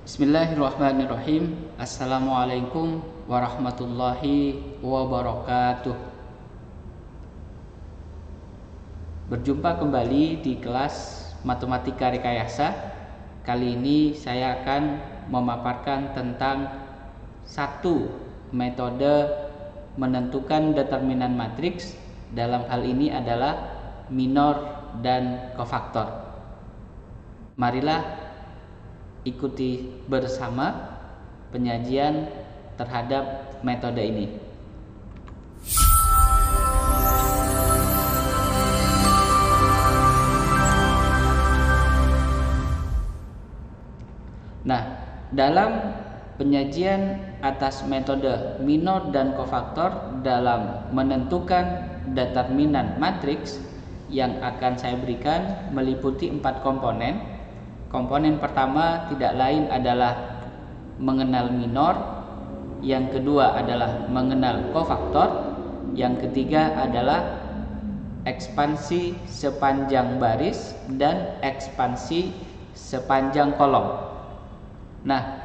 Bismillahirrahmanirrahim. Assalamualaikum warahmatullahi wabarakatuh. Berjumpa kembali di kelas Matematika Rekayasa. Kali ini saya akan memaparkan tentang satu metode menentukan determinan matriks. Dalam hal ini adalah minor dan kofaktor. Marilah ikuti bersama penyajian terhadap metode ini. Nah, dalam penyajian atas metode minor dan kofaktor dalam menentukan determinan matriks yang akan saya berikan meliputi 4 komponen. Komponen pertama tidak lain adalah mengenal minor, yang kedua adalah mengenal kofaktor, yang ketiga adalah ekspansi sepanjang baris dan ekspansi sepanjang kolom. Nah,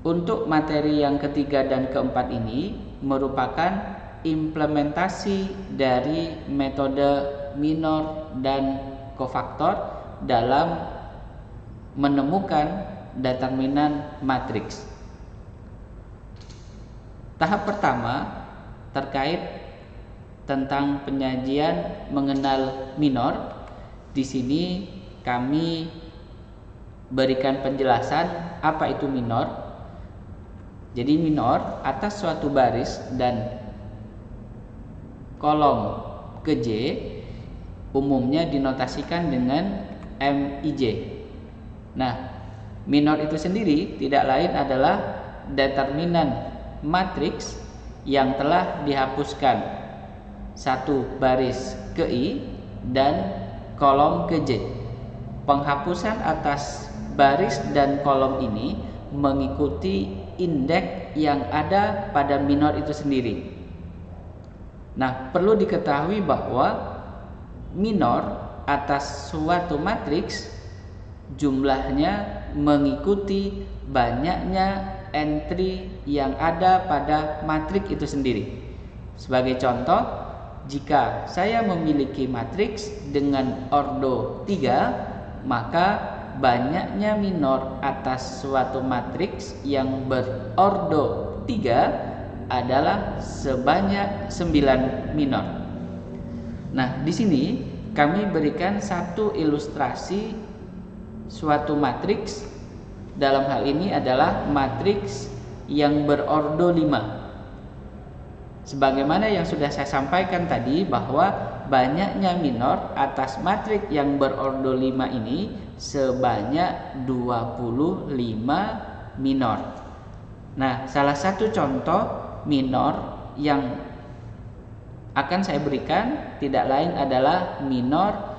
untuk materi yang ketiga dan keempat ini merupakan implementasi dari metode minor dan kofaktor dalam menemukan determinan matriks. Tahap pertama terkait tentang penyajian mengenal minor. Di sini kami berikan penjelasan apa itu minor. Jadi minor atas suatu baris dan kolom ke J umumnya dinotasikan dengan MIJ. Nah, minor itu sendiri tidak lain adalah determinan matriks yang telah dihapuskan satu baris ke I dan kolom ke J. Penghapusan atas baris dan kolom ini mengikuti indeks yang ada pada minor itu sendiri. Nah, perlu diketahui bahwa minor atas suatu matriks jumlahnya mengikuti banyaknya entry yang ada pada matriks itu sendiri. Sebagai contoh, jika saya memiliki matriks dengan ordo 3, maka banyaknya minor atas suatu matriks yang berordo 3 adalah sebanyak 9 minor. Nah, di sini kami berikan satu ilustrasi suatu matriks. Dalam hal ini adalah matriks yang berordo 5. Sebagaimana yang sudah saya sampaikan tadi bahwa banyaknya minor atas matriks yang berordo 5 ini sebanyak 25 minor. Nah, salah satu contoh minor yang akan saya berikan tidak lain adalah minor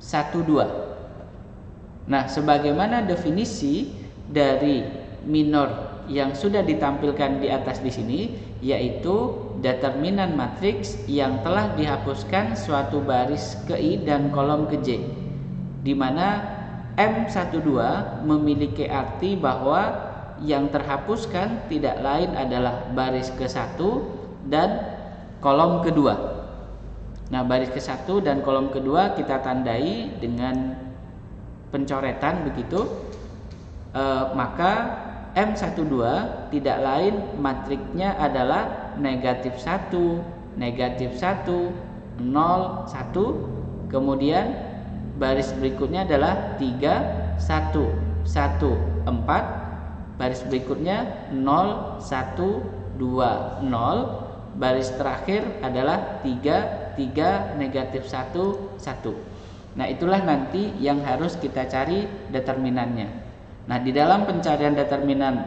1-2. Nah, sebagaimana definisi dari minor yang sudah ditampilkan di atas di sini, yaitu determinan matriks yang telah dihapuskan suatu baris ke I dan kolom ke J, di mana M12 memiliki arti bahwa yang terhapuskan tidak lain adalah baris ke-1 dan kolom kedua. Nah, baris ke-1 dan kolom kedua kita tandai dengan pencoretan begitu. Maka M12 tidak lain matriksnya adalah negatif 1, negatif 1, 0, 1. Kemudian baris berikutnya adalah 3, 1, 1, 4. Baris berikutnya 0, 1, 2, 0. Baris terakhir adalah 3, 3, negatif 1, 1. Nah, itulah nanti yang harus kita cari determinannya. Nah, di dalam pencarian determinan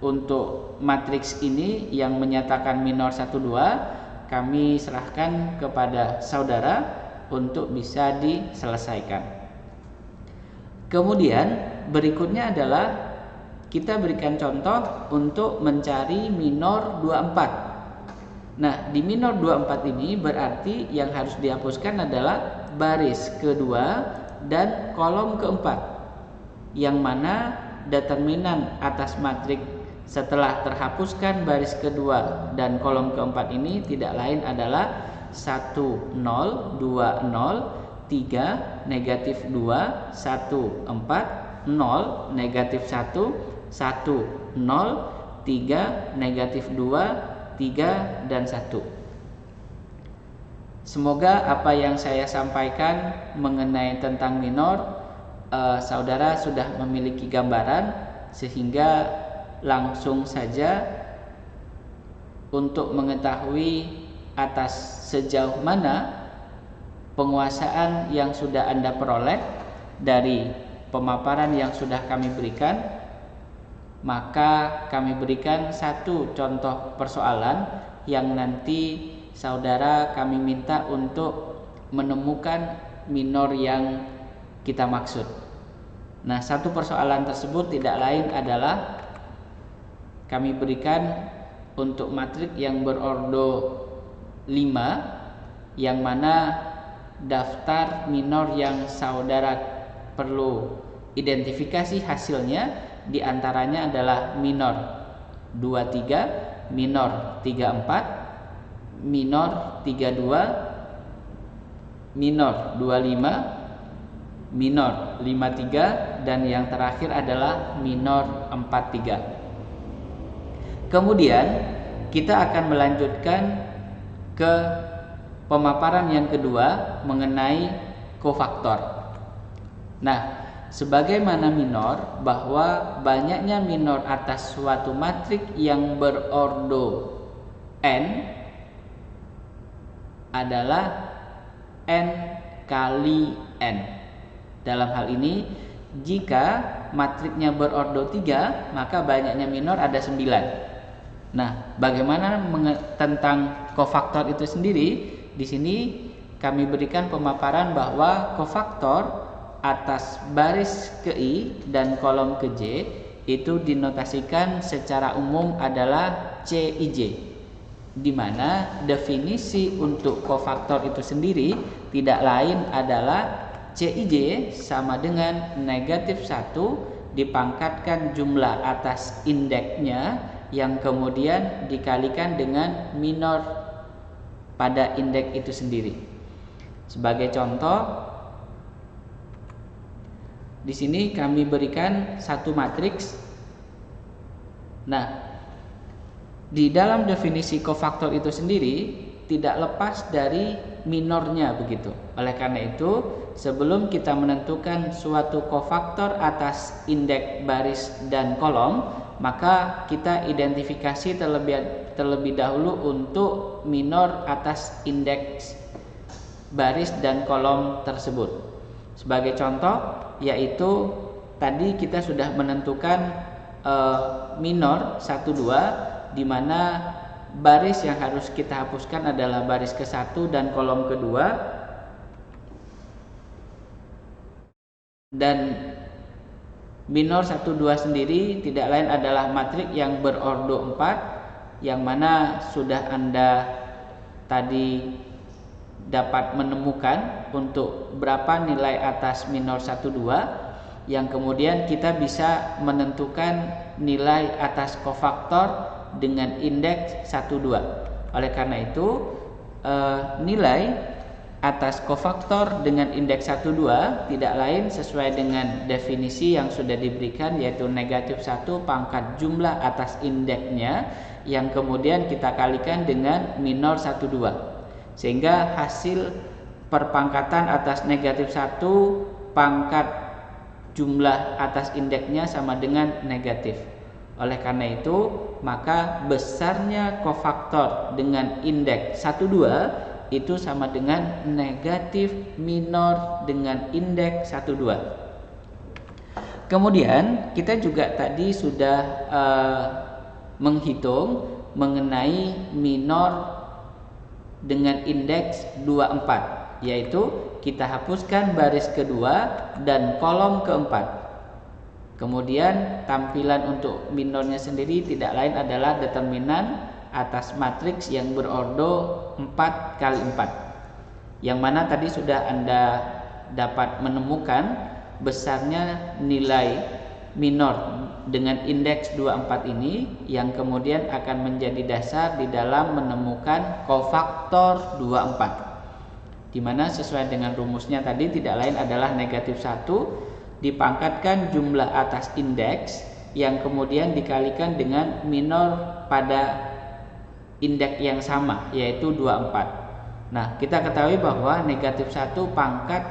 untuk matriks ini yang menyatakan minor 1-2, kami serahkan kepada saudara untuk bisa diselesaikan. Kemudian berikutnya adalah kita berikan contoh untuk mencari minor 24. Nah, di minor 24 ini berarti yang harus dihapuskan adalah baris kedua dan kolom keempat. yang mana determinan atas matriks setelah terhapuskan baris kedua dan kolom keempat ini tidak lain adalah 1 0 2 0 3 negatif 2 1 4 0 negatif 1 1 0 3 negatif 2 3 dan 1. Semoga apa yang saya sampaikan mengenai tentang minor saudara sudah memiliki gambaran, sehingga langsung saja untuk mengetahui atas sejauh mana penguasaan yang sudah Anda peroleh dari pemaparan yang sudah kami berikan, maka kami berikan satu contoh persoalan yang nanti saudara kami minta untuk menemukan minor yang kita maksud. Nah, satu persoalan tersebut tidak lain adalah kami berikan untuk matrik yang berordo 5, yang mana daftar minor yang saudara perlu identifikasi hasilnya diantaranya adalah minor 23, minor 34, minor 32, minor 25, minor 53, dan yang terakhir adalah minor 43. Kemudian kita akan melanjutkan ke pemaparan yang kedua mengenai kofaktor. Nah, sebagaimana minor, bahwa banyaknya minor atas suatu matrik yang berordo n adalah n kali n. Dalam hal ini, jika matriknya berordo 3, maka banyaknya minor ada 9. Nah, bagaimana tentang kofaktor itu sendiri? Di sini kami berikan pemaparan bahwa kofaktor atas baris ke I dan kolom ke J itu dinotasikan secara umum adalah CIJ, di mana definisi untuk kofaktor itu sendiri tidak lain adalah CIJ sama dengan negatif 1 dipangkatkan jumlah atas indeksnya yang kemudian dikalikan dengan minor pada indeks itu sendiri. Sebagai contoh, di sini kami berikan satu matriks. Nah, di dalam definisi kofaktor itu sendiri tidak lepas dari minornya begitu. Oleh karena itu, sebelum kita menentukan suatu kofaktor atas indeks baris dan kolom, maka kita identifikasi terlebih dahulu untuk minor atas indeks baris dan kolom tersebut. Sebagai contoh, yaitu tadi kita sudah menentukan minor 1 2, di mana baris yang harus kita hapuskan adalah baris ke-1 dan kolom ke-2, dan minor 1 2 sendiri tidak lain adalah matrik yang berordo 4, yang mana sudah Anda tadi dapat menemukan untuk berapa nilai atas minor 1 2, yang kemudian kita bisa menentukan nilai atas kofaktor dengan indeks 1 2. Oleh karena itu, nilai atas kofaktor dengan indeks 1 2 tidak lain sesuai dengan definisi yang sudah diberikan, yaitu negatif 1 pangkat jumlah atas indeksnya yang kemudian kita kalikan dengan minor 1 2, sehingga hasil perpangkatan atas negatif 1 pangkat jumlah atas indeksnya sama dengan negatif. Oleh karena itu, maka besarnya kofaktor dengan indeks 1 2 itu sama dengan negatif minor dengan indeks 1 2. Kemudian kita juga tadi sudah menghitung mengenai minor dengan indeks 24, yaitu kita hapuskan baris kedua dan kolom keempat. Kemudian tampilan untuk minornya sendiri tidak lain adalah determinan atas matriks yang berordo 4 kali 4, yang mana tadi sudah Anda dapat menemukan besarnya nilai minor dengan indeks 24 ini yang kemudian akan menjadi dasar di dalam menemukan kofaktor 24, di mana sesuai dengan rumusnya tadi tidak lain adalah negatif 1 dipangkatkan jumlah atas indeks yang kemudian dikalikan dengan minor pada indeks yang sama, yaitu 24. Nah, kita ketahui bahwa negatif 1 pangkat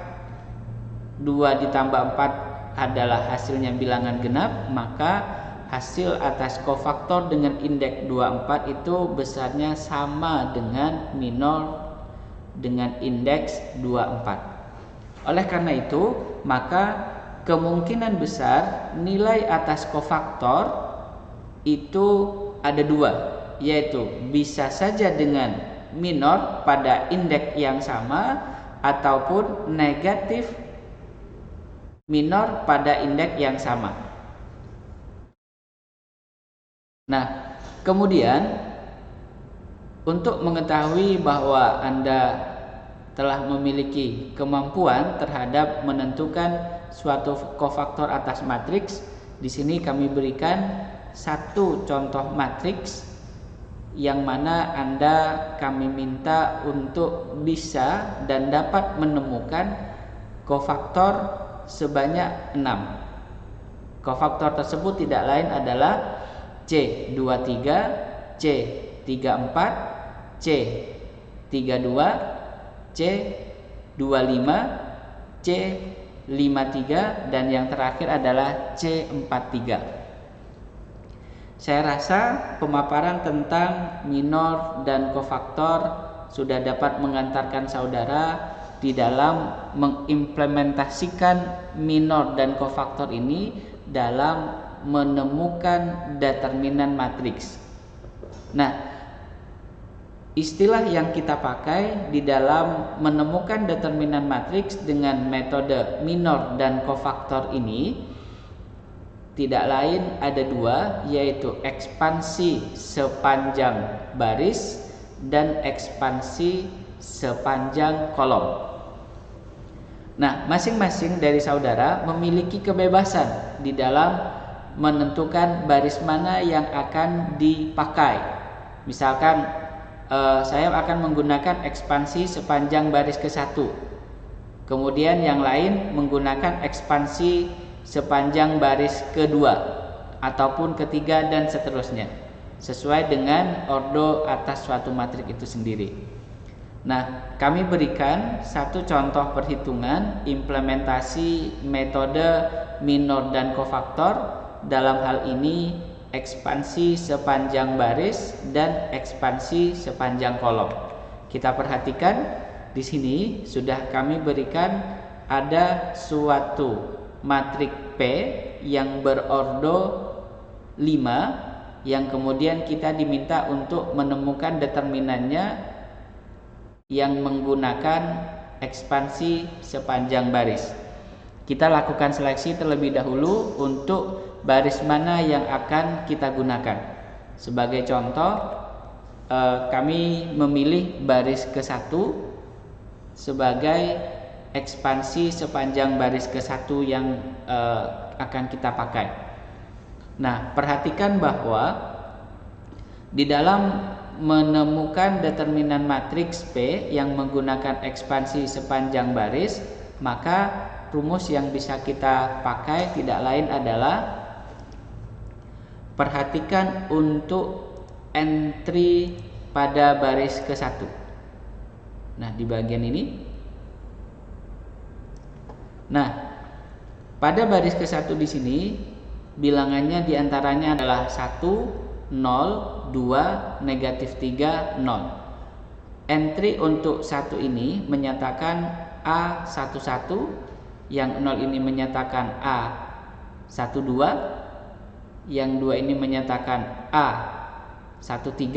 2 ditambah 4 adalah hasilnya bilangan genap, maka hasil atas kofaktor dengan indeks 24 itu besarnya sama dengan minor dengan indeks 24. Oleh karena itu, maka kemungkinan besar nilai atas kofaktor itu ada dua, yaitu bisa saja dengan minor pada indeks yang sama ataupun negatif minor pada indeks yang sama. Nah, kemudian untuk mengetahui bahwa Anda telah memiliki kemampuan terhadap menentukan suatu kofaktor atas matriks, di sini kami berikan satu contoh matriks yang mana kami minta untuk bisa dan dapat menemukan kofaktor sebanyak 6. Kofaktor tersebut tidak lain adalah C23, C34, C32, C25, C53 dan yang terakhir adalah C43. Saya rasa pemaparan tentang minor dan kofaktor sudah dapat mengantarkan saudara di dalam mengimplementasikan minor dan kofaktor ini dalam menemukan determinan matriks. Nah, istilah yang kita pakai di dalam menemukan determinan matriks dengan metode minor dan kofaktor ini tidak lain ada dua, yaitu ekspansi sepanjang baris dan ekspansi sepanjang kolom. Nah, masing-masing dari saudara memiliki kebebasan di dalam menentukan baris mana yang akan dipakai. Misalkan saya akan menggunakan ekspansi sepanjang baris ke-1. Kemudian yang lain menggunakan ekspansi sepanjang baris ke-2 ataupun ketiga dan seterusnya, sesuai dengan ordo atas suatu matriks itu sendiri. Nah, kami berikan satu contoh perhitungan implementasi metode minor dan kofaktor, dalam hal ini ekspansi sepanjang baris dan ekspansi sepanjang kolom. Kita perhatikan di sini sudah kami berikan ada suatu matriks P yang berordo 5 yang kemudian kita diminta untuk menemukan determinannya yang menggunakan ekspansi sepanjang baris. Kita lakukan seleksi terlebih dahulu untuk baris mana yang akan kita gunakan. Sebagai contoh, kami memilih baris ke-1 sebagai ekspansi sepanjang baris ke-1 yang akan kita pakai. Nah, perhatikan bahwa di dalam menemukan determinan matriks P yang menggunakan ekspansi sepanjang baris, maka rumus yang bisa kita pakai tidak lain adalah perhatikan untuk entry pada baris ke-1. Nah, di bagian ini. Nah, pada baris ke-1 di sini bilangannya diantaranya adalah 1, 0, 2, negatif 3, 0. Entry untuk 1 ini menyatakan A11, yang 0 ini menyatakan A12, yang 2 ini menyatakan A13,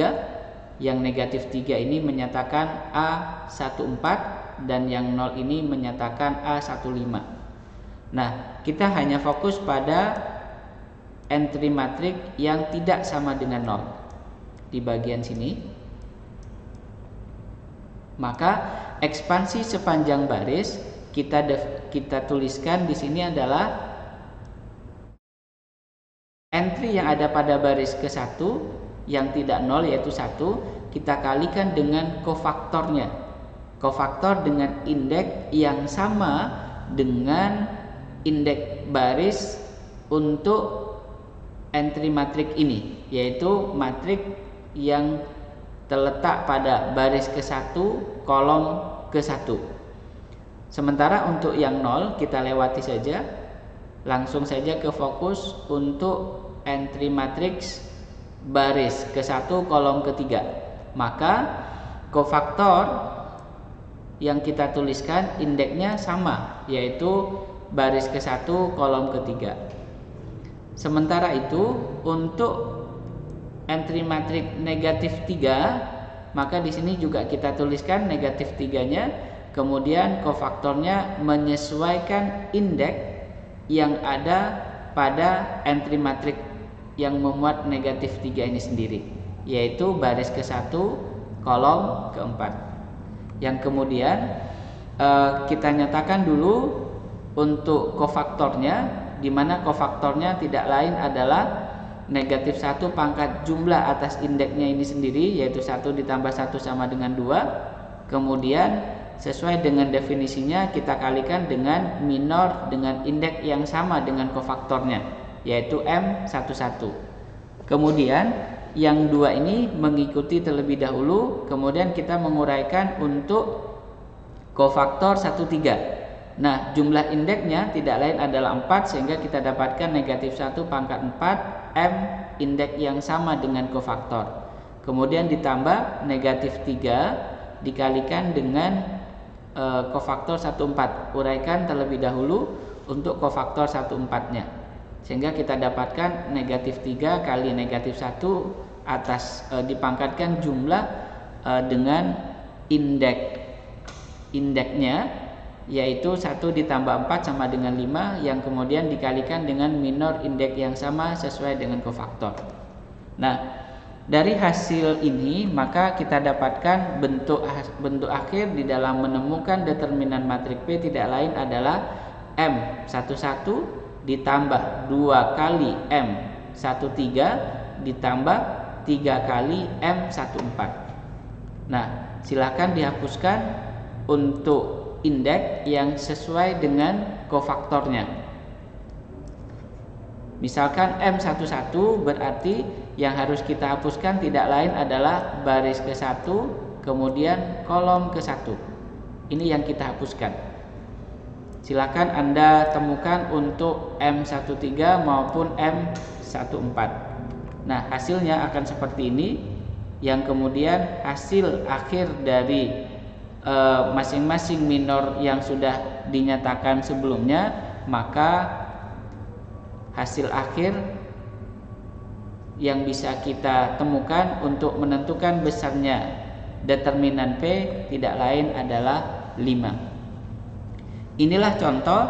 yang negatif 3 ini menyatakan A14, dan yang 0 ini menyatakan A15. Nah, kita hanya fokus pada entry matriks yang tidak sama dengan 0 di bagian sini. Maka ekspansi sepanjang baris kita tuliskan di sini adalah entry yang ada pada baris ke-1 yang tidak nol yaitu 1, kita kalikan dengan kofaktornya. Kofaktor dengan indeks yang sama dengan indeks baris untuk entry matriks ini, yaitu matriks yang terletak pada baris ke-1 kolom ke-1. Sementara untuk yang nol kita lewati saja, langsung saja ke fokus untuk entry matriks baris ke-1 kolom ke-3. Maka kofaktor yang kita tuliskan indeksnya sama, yaitu baris ke-1 kolom ke-3. Sementara itu untuk entry matriks negatif 3, maka di sini juga kita tuliskan negatif 3-nya, kemudian kofaktornya menyesuaikan indeks yang ada pada entry matriks yang memuat negatif 3 ini sendiri, yaitu baris ke-1 kolom ke-4. Yang kemudian kita nyatakan dulu untuk kofaktornya, di mana kofaktornya tidak lain adalah negatif 1 pangkat jumlah atas indeksnya ini sendiri, yaitu 1 ditambah 1 sama dengan 2. Kemudian sesuai dengan definisinya kita kalikan dengan minor dengan indeks yang sama dengan kofaktornya, yaitu M11. Kemudian yang 2 ini mengikuti terlebih dahulu, kemudian kita menguraikan untuk kofaktor 13. Nah, jumlah indeksnya tidak lain adalah 4, sehingga kita dapatkan negatif 1 pangkat 4 M indeks yang sama dengan kofaktor. Kemudian ditambah negatif 3 dikalikan dengan kofaktor 14. Uraikan terlebih dahulu untuk kofaktor 14-nya, sehingga kita dapatkan negatif 3 kali negatif 1 atas dipangkatkan jumlah dengan indeksnya, yaitu 1 ditambah 4 sama dengan 5, yang kemudian dikalikan dengan minor indeks yang sama sesuai dengan kofaktor. Nah, dari hasil ini maka kita dapatkan bentuk akhir di dalam menemukan determinan matriks P tidak lain adalah M11 ditambah 2 kali M13 ditambah 3 kali M14. Nah, silakan dihapuskan untuk indeks yang sesuai dengan kofaktornya. Misalkan M11 berarti yang harus kita hapuskan tidak lain adalah baris ke-1 kemudian kolom ke-1. Ini yang kita hapuskan. Silakan Anda temukan untuk M13 maupun M14. Nah, hasilnya akan seperti ini, yang kemudian hasil akhir dari masing-masing minor yang sudah dinyatakan sebelumnya, maka hasil akhir yang bisa kita temukan untuk menentukan besarnya determinan P tidak lain adalah 5. Inilah contoh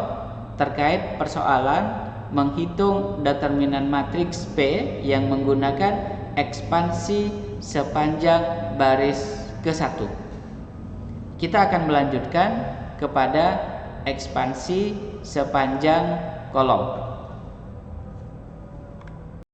terkait persoalan menghitung determinan matriks P yang menggunakan ekspansi sepanjang baris ke-1. Kita akan melanjutkan kepada ekspansi sepanjang kolom.